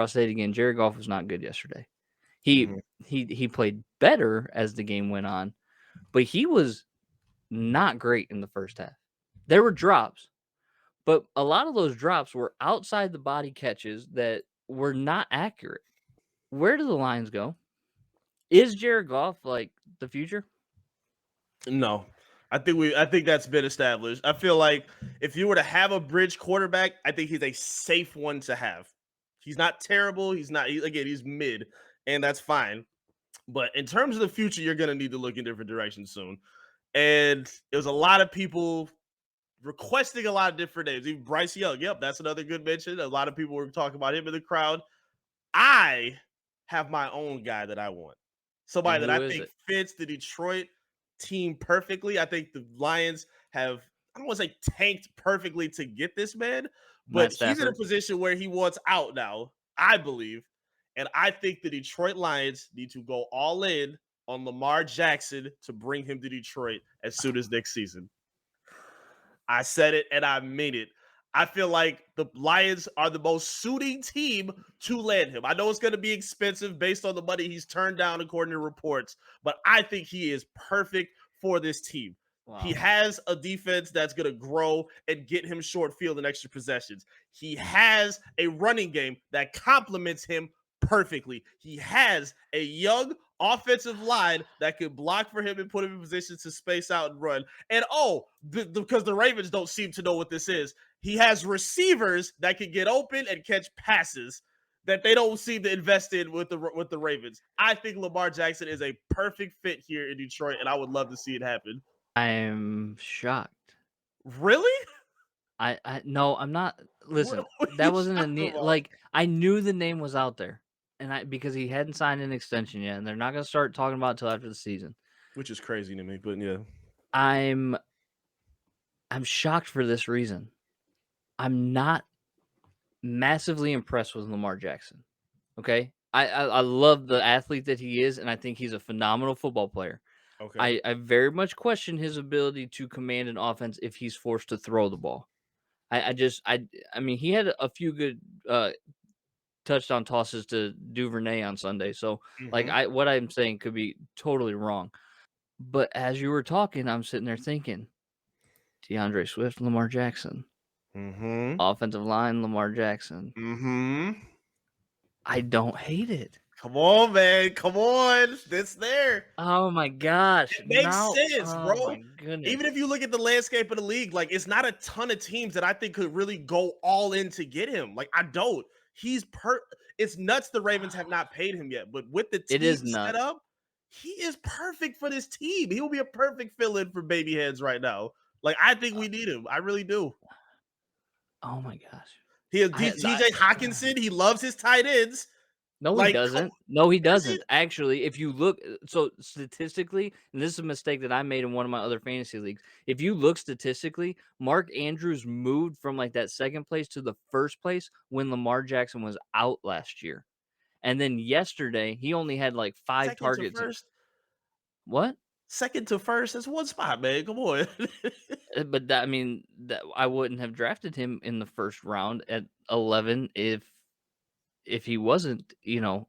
I'll say it again. Jared Goff was not good yesterday. He Mhm. he played better as the game went on, but he was not great in the first half. There were drops, but a lot of those drops were outside the body catches that were not accurate. Where do the Lions go? Is Jared Goff like the future? No. I think that's been established. I feel like if you were to have a bridge quarterback, I think he's a safe one to have. He's not terrible. Again, he's mid, and that's fine. But in terms of the future, you're gonna need to look in different directions soon. And there's a lot of people requesting a lot of different names. Even Bryce Young, yep, that's another good mention. A lot of people were talking about him in the crowd. I have my own guy that I want. And Somebody that who I is think it? fits the Detroit team perfectly. I think the Lions have, I don't want to say tanked perfectly to get this man, Matt but he's in a Stafford? position where he wants out now, I believe. And I think the Detroit Lions need to go all in on Lamar Jackson to bring him to Detroit as soon as next season. I said it and I mean it. I feel like the Lions are the most suiting team to land him. I know it's going to be expensive based on the money he's turned down, according to reports, but I think he is perfect for this team. He Wow. has a defense that's going to grow and get him short field and extra possessions. He has a running game that complements him perfectly. He has a young offensive line that could block for him and put him in positions to space out and run. And because the Ravens don't seem to know what this is, he has receivers that can get open and catch passes that they don't seem to invest in with the Ravens. I think Lamar Jackson is a perfect fit here in Detroit, and I would love to see it happen. I'm shocked. Really? I no, I'm not. What, Listen, what are that you wasn't a talking about? like I knew the name was out there, and because he hadn't signed an extension yet, and they're not gonna start talking about it till after the season. Which is crazy to me, but yeah. I'm I'm shocked for this reason. I'm not massively impressed with Lamar Jackson. Okay, I love the athlete that he is, and I think he's a phenomenal football player. Okay. I very much question his ability to command an offense if he's forced to throw the ball. I just I mean he had a few good touchdown tosses to Duvernay on Sunday. So like Mm-hmm. I what I'm saying could be totally wrong. But as you were talking, I'm sitting there thinking, DeAndre Swift, Lamar Jackson, Mm-hmm. offensive line, Lamar Jackson. Mm-hmm. I don't hate it. Come on, man. Come on. It's there. Oh my gosh. It makes Now, sense, oh bro. my goodness. Even if you look at the landscape of the league, like it's not a ton of teams that I think could really go all in to get him. Like I don't. He's per. It's nuts. The Ravens have not paid him yet, but with the It team is set nuts. up, he is perfect for this team. He will be a perfect fill-in for baby heads right now. Like I think Uh, we need him. I really do. oh my gosh. He has I TJ Hawkinson. He loves his tight ends. No, he Like, come, doesn't. No, he does he? doesn't. Actually, if you look so statistically, and this is a mistake that I made in one of my other fantasy leagues. If you look statistically, Mark Andrews moved from like that second place to the first place when Lamar Jackson was out last year. And then yesterday, he only had like 5 Second to targets. first. What? Second to first. That's one spot, man. Come on. But that I mean, that I wouldn't have drafted him in the first round at 11 if he wasn't, I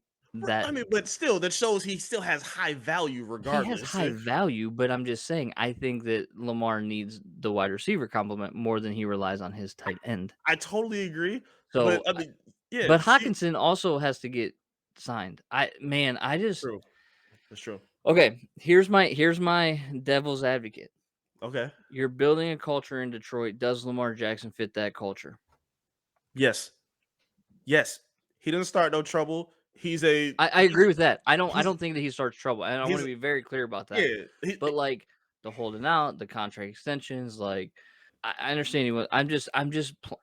that mean, but still, that shows he still has high value he has regardless. high value, but I'm just saying, I think that Lamar needs the wide receiver complement more than he relies on his tight end. I totally agree. But So, I mean, yeah, but see, Hawkinson also has to get signed. I just true. That's true. okay. Here's my devil's advocate. Okay. You're building a culture in Detroit. Does Lamar Jackson fit that culture? Yes. Yes. He doesn't start no trouble. I agree with that. I don't think that he starts trouble, and I want to He's be very clear about that. yeah. But like the holding out, the contract extensions, like I understand you.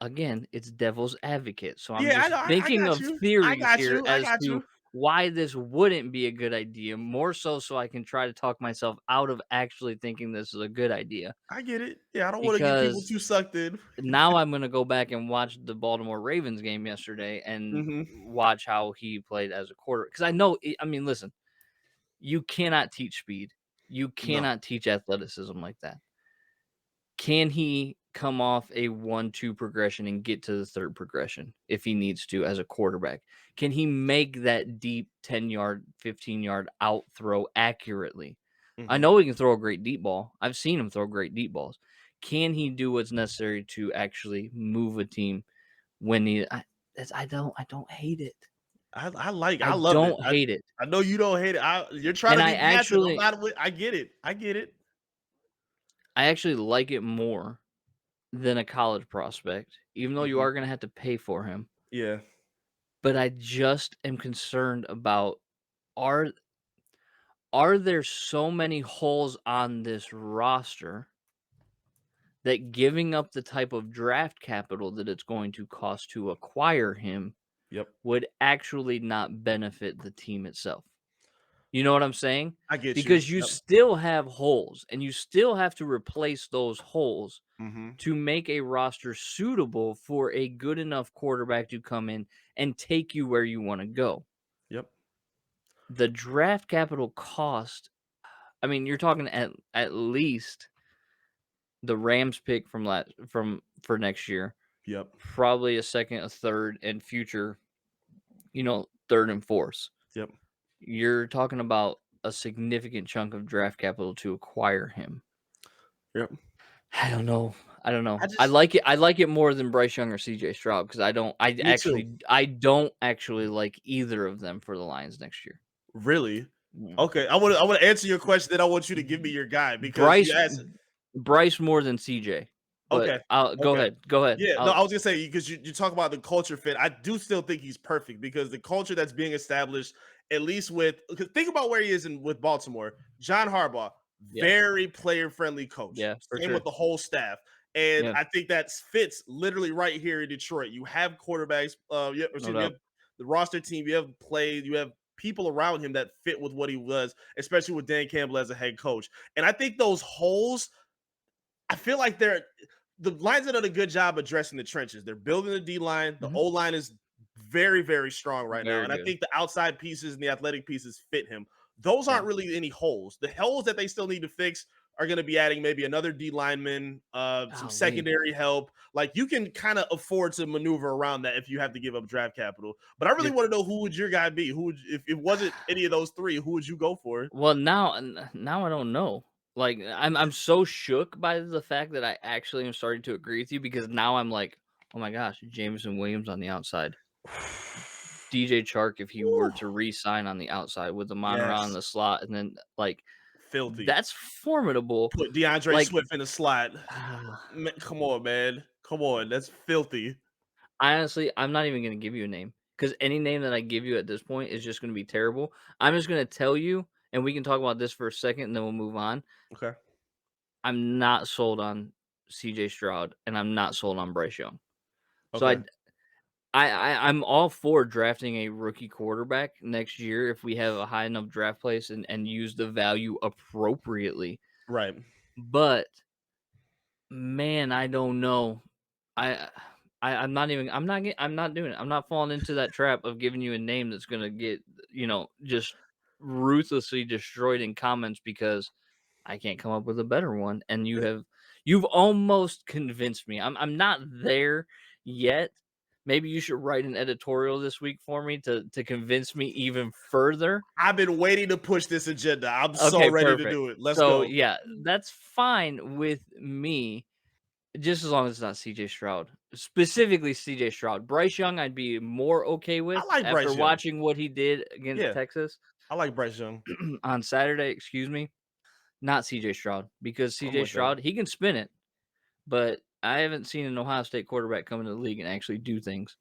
Again, it's devil's advocate. So I'm Yeah, I just know. I thinking got of you. I theories got here you. I as got to you. why this wouldn't be a good idea. More so I can try to talk myself out of actually thinking this is a good idea. I get it. Yeah, I don't want to get people Because too sucked in. now I'm gonna go back and watch the Baltimore Ravens game yesterday and Hmm. watch how he played as a quarter. Because I know, I mean, listen, you cannot teach speed. You No. cannot teach athleticism like that. Can he come off a 1-2 progression and get to the third progression if he needs to as a quarterback? Can he make that deep 10-yard, 15-yard out throw accurately? I Mhm. know he can throw a great deep ball. I've seen him throw great deep balls. Can he do what's necessary to actually move a team when he I don't hate it. I I love it. don't hate it. I know you don't hate it. You're trying And to I be passive. I'm actually not with I get it. I get it. I actually like it more than a college prospect, even though you Mhm. are gonna have to pay for him. Yeah. But I just am concerned about are are there so many holes on this roster that giving up the type of draft capital that it's going to cost to acquire him Yep. would actually not benefit the team itself? You know what I'm saying? I get you. Because you Yep. still have holes and you still have to replace those holes Mhm. to make a roster suitable for a good enough quarterback to come in and take you where you want to go. Yep. The draft capital cost, I mean, you're talking at least the Rams pick from for next year, Yep. probably a second, a third, and future, third and fourth. Yep. You're talking about a significant chunk of draft capital to acquire him. Yep. I don't know. I don't know. I I just like it. I like it more than Bryce Young or CJ Stroud because Me too. I don't actually like either of them for the Lions next year. Really? Mm. Okay. I wanna answer your question, then I want you to give me your guy because you Bryce asked. Bryce more than CJ. But Okay. I'll go Okay. ahead. Go ahead. Yeah, no, I was gonna say because you talk about the culture fit. I do still think he's perfect because the culture that's being established, at least with because think about where he is in with Baltimore. John Harbaugh, Yeah. very player friendly coach. Yeah, for Same with sure. the whole staff, and Yeah, I think that fits literally right here in Detroit. You have quarterbacks. no Excuse me, you doubt. have the roster team. You have played. You have people around him that fit with what he was, especially with Dan Campbell as a head coach. And I think those holes I feel like the Lions have done a good job addressing the trenches. They're building the D line. The Mhm. O line is very, very strong right now. Very And I good. think the outside pieces and the athletic pieces fit him. Those Yeah. aren't really any holes. The holes that they still need to fix are going to be adding maybe another D lineman, some Golly. secondary help. Like you can kind of afford to maneuver around that if you have to give up draft capital. But I really You're want to know who would your guy be? Who would if it wasn't any of those three? Who would you go for? Well, now I don't know. Like, I'm so shook by the fact that I actually am starting to agree with you because now I'm like, "Oh my gosh, Jameson Williams on the outside. DJ Chark if he were Whew. to re-sign on the outside with the Monera in Yes, the slot, and then, like, filthy. that's formidable." Put DeAndre Like, Swift in the slot. Come on, man. Come on. That's filthy. honestly, I'm not even gonna give you a name because any name that I give you at this point is just gonna be terrible. I'm just gonna tell you, and we can talk about this for a second, and then we'll move on. Okay. I'm not sold on CJ Stroud, and I'm not sold on Bryce Young. So Okay. I'm all for drafting a rookie quarterback next year if we have a high enough draft place and use the value appropriately. Right. But man, I don't know. I I'm not doing it. I'm not falling into that trap of giving you a name that's gonna get, just ruthlessly destroyed in comments because I can't come up with a better one, and you've almost convinced me. I'm not there yet. Maybe you should write an editorial this week for me to convince me even further. I've been waiting to push this agenda. I'm so Okay, ready to perfect. do it. Let's So, go. yeah, that's fine with me, just as long as it's not CJ Stroud. Specifically CJ Stroud. Bryce Young, I'd be more okay I with like after Bryce Young. watching what he did against Yeah, Texas I like Bryce Young. on Saturday, excuse me. Not CJ Stroud, because I'm CJ with that. Stroud, he can spin it. But I haven't seen an Ohio State quarterback come into the league and actually do things.